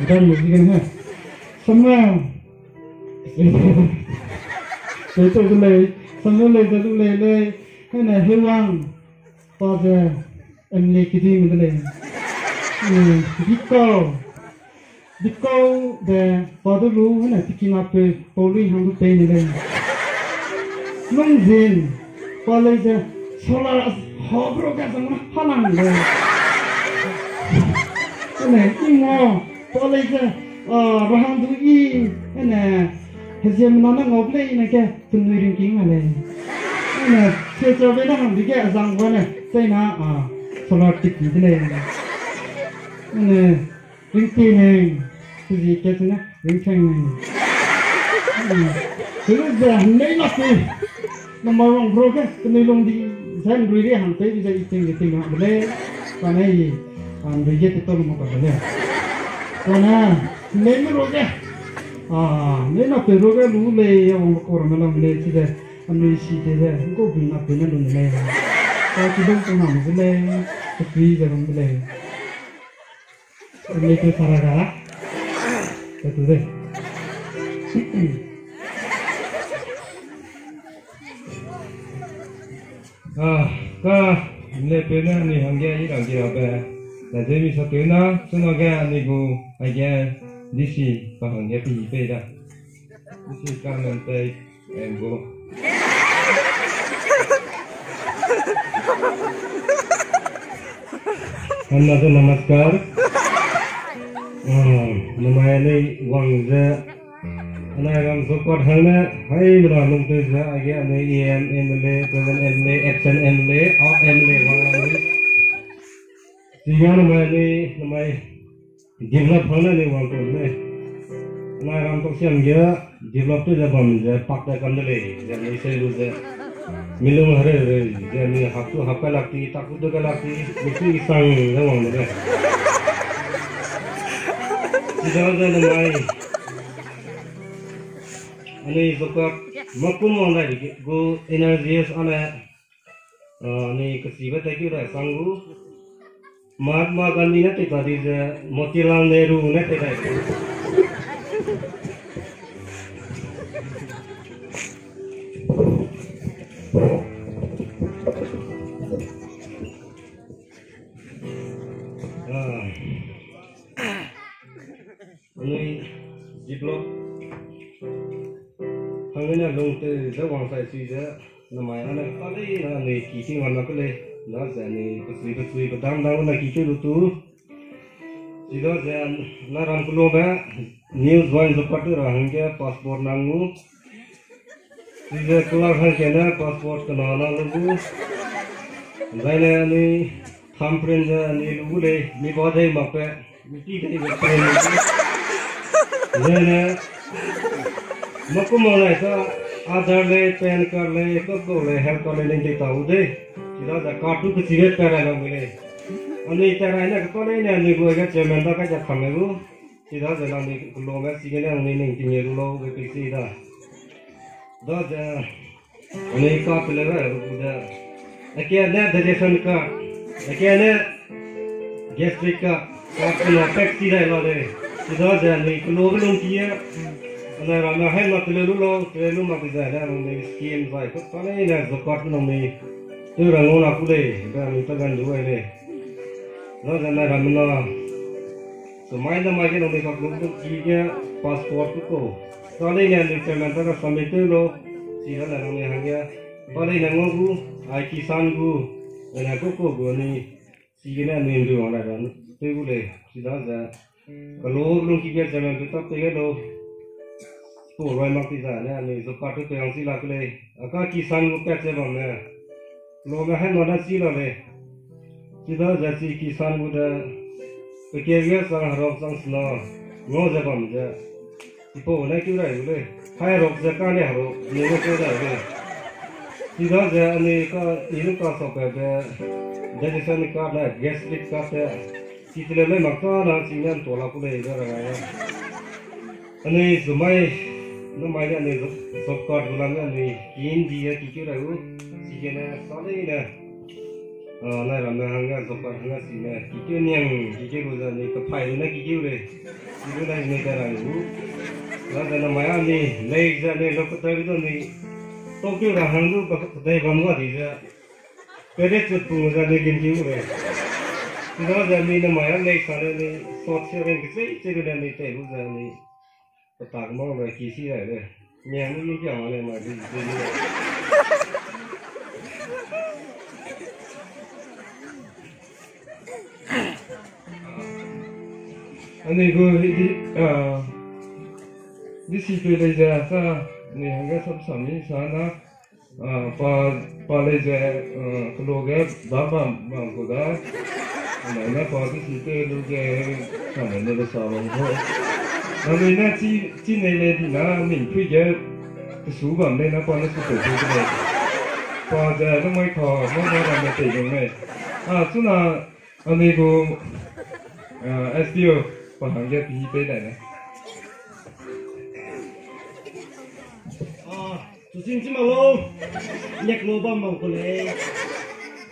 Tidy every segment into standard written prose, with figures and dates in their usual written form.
dan mungkin semua itu le semua le itu le kan hewan pada ini kita ni Dikau de pada lu kan tikin apa poli handu pe ni le mungkin pada je solar habro ka sama halang le kan ini pada je rahandu I kan hasil mana ngoble ini ke penurin king ale kan secara beda handu ke azang mana saya na solar tik ni le kan ringti ni Jadi kita ringkeng ni. Terus dah ni lagi. Nama orang broker kenilung di sana dulu hantai bisa iting nak boleh. Karena ini budget itu rumah boleh. Karena ni broker. Ni nak broker dulu le yang orang malam le tidak ambil isi dia. Kau bina dulu le. Kau tidak pernah boleh. Tapi jangan boleh. Ini tu cara Betul deh. Ini pernah ni hangga ini hangga apa? Nanti misal pernah, senaga ni go hangga disi bahangga pi dah. Disi kan nanti go. Namaskar. Nama ini wangza, anak orang support hanya, hai beralung tu je, aja ni MLA, present MLA, absent MLA, out MLA wangla ni. Tiga nama ini develop hanya ni wang tu ni. Anak orang tu siang je, develop tu je bom je, pak dah kan le, jadi saya tu je. Minum hari, jadi hak lagi, takut tu lagi, mesti isang je wang tu. Tidak ada namai. Ini sebab makum orang lagi, go energies ana. Ini kesibat lagi dah sanggup. Mahatma Gandhi nanti tadi je, Motilal Nehru nanti tadi. Ini develop hanya long tu jawang saya sudah namanya anak kali ni kisah mana kali dah jadi kesui petang nak kisah tu sudah jadi naram keluar news one seperti rahangnya pasport nangu sudah keluar hanya pasport kenana lagu jadi ni thumbprint ni lagu le ni badai mape mesti kali Jadi, makum mana itu Aadhaar le, PAN card le, kau le, health card le nanti tahu deh. Kita ada kartu kecil pera lah boleh. Ani cara ini kau le ni gua agak cemen tak aja kami gua. Kita ada nanti kalau agak sih ni nanti ni dulu BPC dah. Dah je, ani card le lah udah. Akhirnya digestion card, akhirnya gastric card, kena taxi dah lah. Sudah jadi keluar belum kia, anak ramai hai mak terlalu mak bisa ni skin baik. Kalau ini dah zakat ni, tu orang aku le, dah minta kan dua le. Lalu anak ramai semai dah macam ni kalau kia pasport tu. Kalau ini ada cemen tak sampai tu lo, siapa ramai hanya. Kalau ini ngaku, kisan gu, anak aku ni siapa ni tu orang dah tu boleh. Sudah dah. Kalau belum kita jangan kita pergi lo, orang mati sana ni sepat tu yang sila kule, agak kisan bukan sebab ni, lo macam mana sila le, sila jadi kisan bukan, pergi sang harap sang senang, ngau sebab je, ipo nak kira le, hai harap sekarang ni harap, ni kira le, sila jadi ni kau sampai jadi sana kau gastric kau Kita le makna nak singgan tola pula itu orang. Ani semai namanya ni sokar bulan ni kian dia kikir aku, sihnya salah ini. này là hàng ngàn số phận hàng ngàn gì này kỹ kêu niềng kỹ kêu bây giờ này tập phải này kỹ kêu này kỹ kêu này người ta là đủ là giờ là mấy anh đi lấy ra đây nó có tới cái này tôi kêu là hàng đủ có đây còn có gì ra cái đấy chút cũng ra đây kiếm kêu này đó giờ mình là mấy anh lấy sang đây này sót xe lên cái gì chơi cái này chạy bây giờ này tạc mong là kỳ sĩ này đây nhà nó như kiểu này mà đi anh này vừa đi xí về đây ra ta này hàng cái sắm sắm như sao na pa lấy ra cái lô cái bám của đó này nó pa đi xí về lô cái thằng này nó sao bằng thôi nên là chỉ này này thì nó mình phải cái số bằng đây nó pa nó sẽ tự cái này pa giờ nó mới khó nó mới làm được cái này chỗ nào anh này có SDO và hàng cái gì bên này này chủ xin chào lâu nhạc lô băm bằng của lệ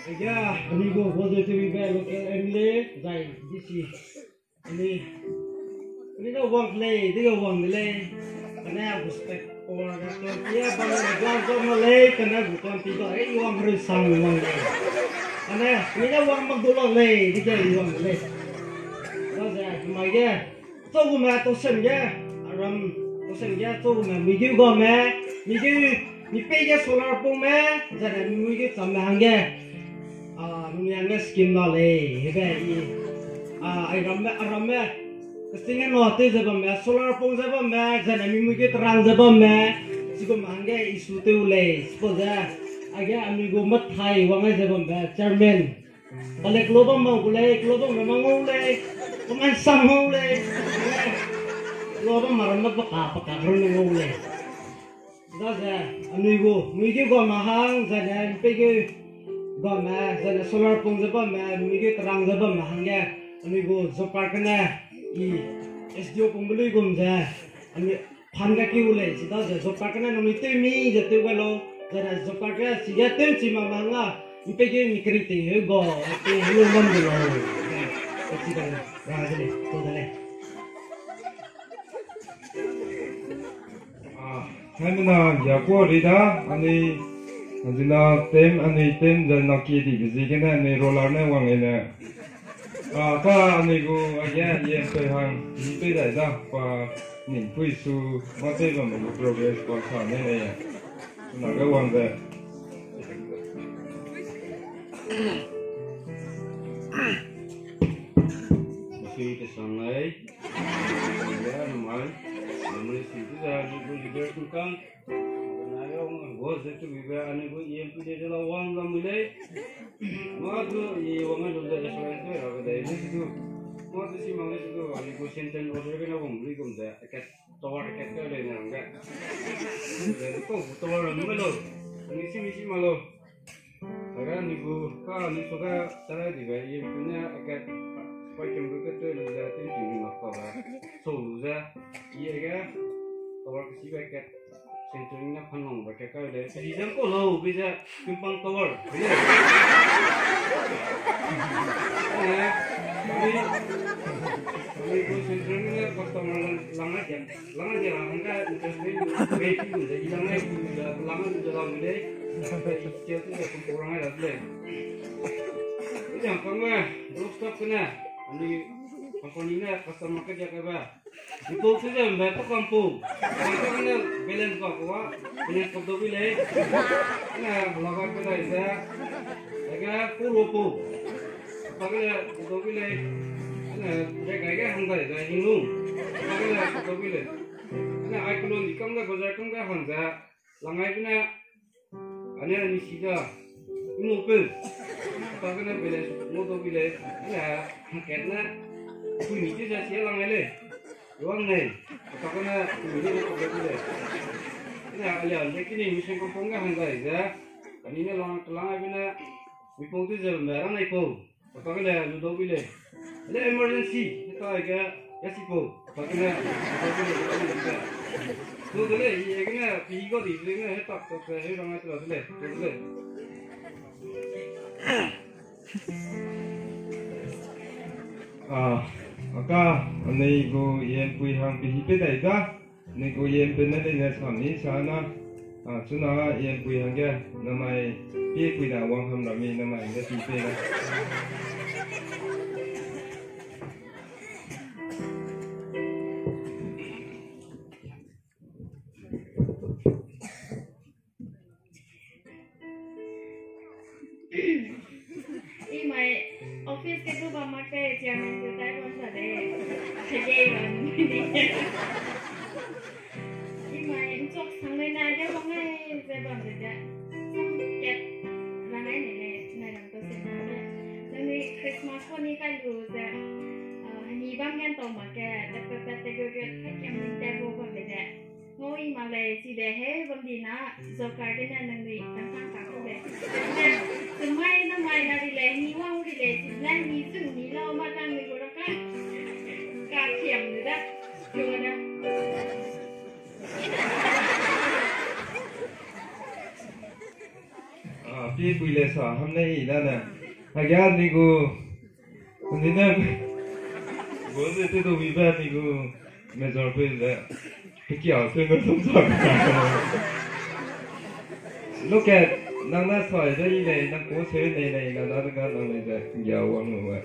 bây giờ anh go vô rồi thì về lúc em lệ dài đi xí anh nó văng lệ đi go văng lệ cái này respect or cái con kia bằng cái con lệ cái này của con tí đó ấy văng rồi sang văng lệ anh này nó văng bằng đồ lệ đi cái văng lệ đó giờ mày kia tôi mà tôi xem kia ram tôi xem kia tôi mà mình kêu gọi mẹ mình kêu mình bây giờ solar pump mẹ giờ này mình kêu làm hàng kia mình làm cái skim đó lệ vậy ai ram mẹ cái tiếng nó tới giờ mẹ solar pump giờ mẹ giờ này mình kêu trăng giờ mẹ chỉ có hàng kia isu tiêu lệ suppose anh mình go mất thay vang giờ mẹ chairman kalau keluar mau kulai keluar memang mau kulai Kumain sang hole, lo apa marah peka kerana hole. Dah saya, amigo gua mahang, saya pergi gua mah, saya solar pun sebab mah, amigo terang sebab mahangnya, amigo zopar kena, SDO pun beli gum saya, amigo pangga kiule, sudah saya zopar kena, amigo temi jatuh kalau, saya zopar kena, sih tem cima mahanga, pergi mikir itu, gua, itu lumban dulu. Kecil raja ni, tu dah leh. Kami na jago rida, ani tem dan nak kiri biji kena ani roller ni wang ini. Ka ani go aja ye perhang, ini dah dah pa ni puisu mati kan mengu progress kuasa ni ya. Naga wang dah. Masih sangai, ya normal. Namanya situ dah juga tukang. Ayong bos itu juga ane go yang tu dia dah wang dah mulai. Mak tu ye wang tu dah selain tu ya, dah ini situ. Mak tu si mana situ ane go senten order kena wang beli kum dah. Kat tawar kat ke le nang kat. Jadi kau tawar mana lo? Misi malo. Sekarang ni go ka ni soga cara di ye punya kat Quay chừng với cái tên là ra tiếng chuyện mà có là sổ ra gì cái tàu cái gì vậy cái sen chuyện nó phân hỏng và cái đấy thì chẳng có lâu bây giờ kim băng tàu bây giờ ini sen chuyện nó có tàu lăng aja là không cái cái gì cũng vậy lăng aja lăng aja làm đấy chưa có được cũng kurang ada đấy jangan kamu rooftop kena Ani komponennya customer kerja kaba. Itu saja membantu kampung. Kampung ini balance kau kuat, balance kau tu boleh. Nah, lakukan kita itu. Jaga puluh. Pakai tu boleh. Nah, jaga hangga jaga hingung. Pakai tu boleh. Nah, aku lon di kamera bazar kamera hangga. Langai punya. Ani sida. Ini open. Pakai balance motor boleh. Nah, karena bunyi itu saya siang lagi, luang ni, karena bunyi itu berbeza. Ini alian, jadi ni mesin kompong kan hangai je. Ini lang abina, mipong tu je merah naik pun. Karena ludo boleh. Ada emergency, kita agak yasipo. Karena tu boleh, ini kena pigo di sini, hetak tu saya orang itu boleh. Aka ani go yen pui hang pi pe dai ga ni go yen pe na dai sam ni sana chuna yen pui hang ge namai pi pui da wang ham rami namai ga pi pe na office ke tu bama ke chairman ke tai bon sa de thege ban ni mai chok sang le na ja bang ai ze ban de ja sam ket la nai ne na ram to se na ne ni Christmas ko ni ka lu ze ni bang yan to ma ke ta pe te ge ge ta kem ni te bo ban de ja ngoi ma le si de he bang di na zo ka de na nang ni kan sang ka ko de từ mai năm mai là đi lấy ní hoa đi lấy thì lấy ní rừng ní lâu mà đang người của nó cả thiểm rồi đó chưa đó pi pui le sa ham nei da na ha ga ni go ni na go de te do vi ba ni go me zor pe le pe kiao se no som sa look at nang na soi da yi nei nang ko se nei nei na da ga nang nei da ya wang no wa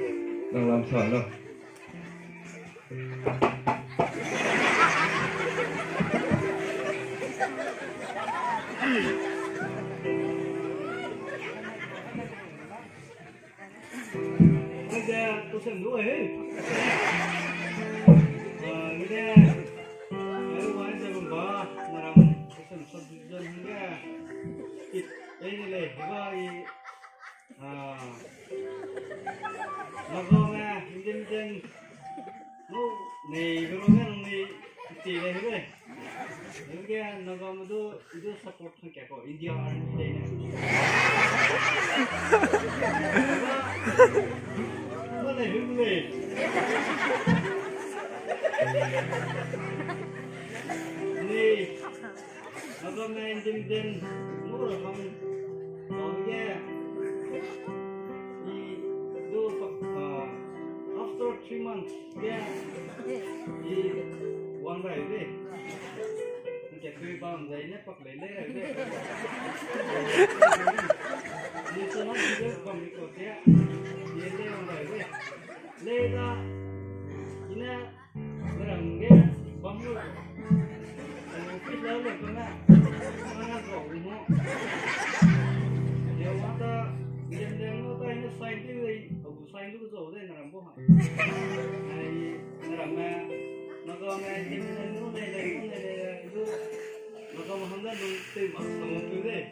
nang lam sa no tôi xem đuổi hết người ta nếu quay ra bằng bò mà làm tôi xem sắp dân người ít đây này gọi mà gom à dân dân nó này cái nó này chỉ này thôi những cái nó gom itu support thằng kẻ của India Army đây này này hứng lên nè nó có men tinh tinh mua được không còn kia đi do after 3 months kia đi one right đi cái cười bằng giấy nét bọc lấy rồi đi đi cho nó đi được cầm cái cột kia đi đây one right đi lê ra ini orang dia bangun mungkin lalu kena mana kau umur dia mata dia mata ini sign dia abu sign tu tu ada naram boha naram naga ini nu itu naga Muhammad tu tu masuk tu deh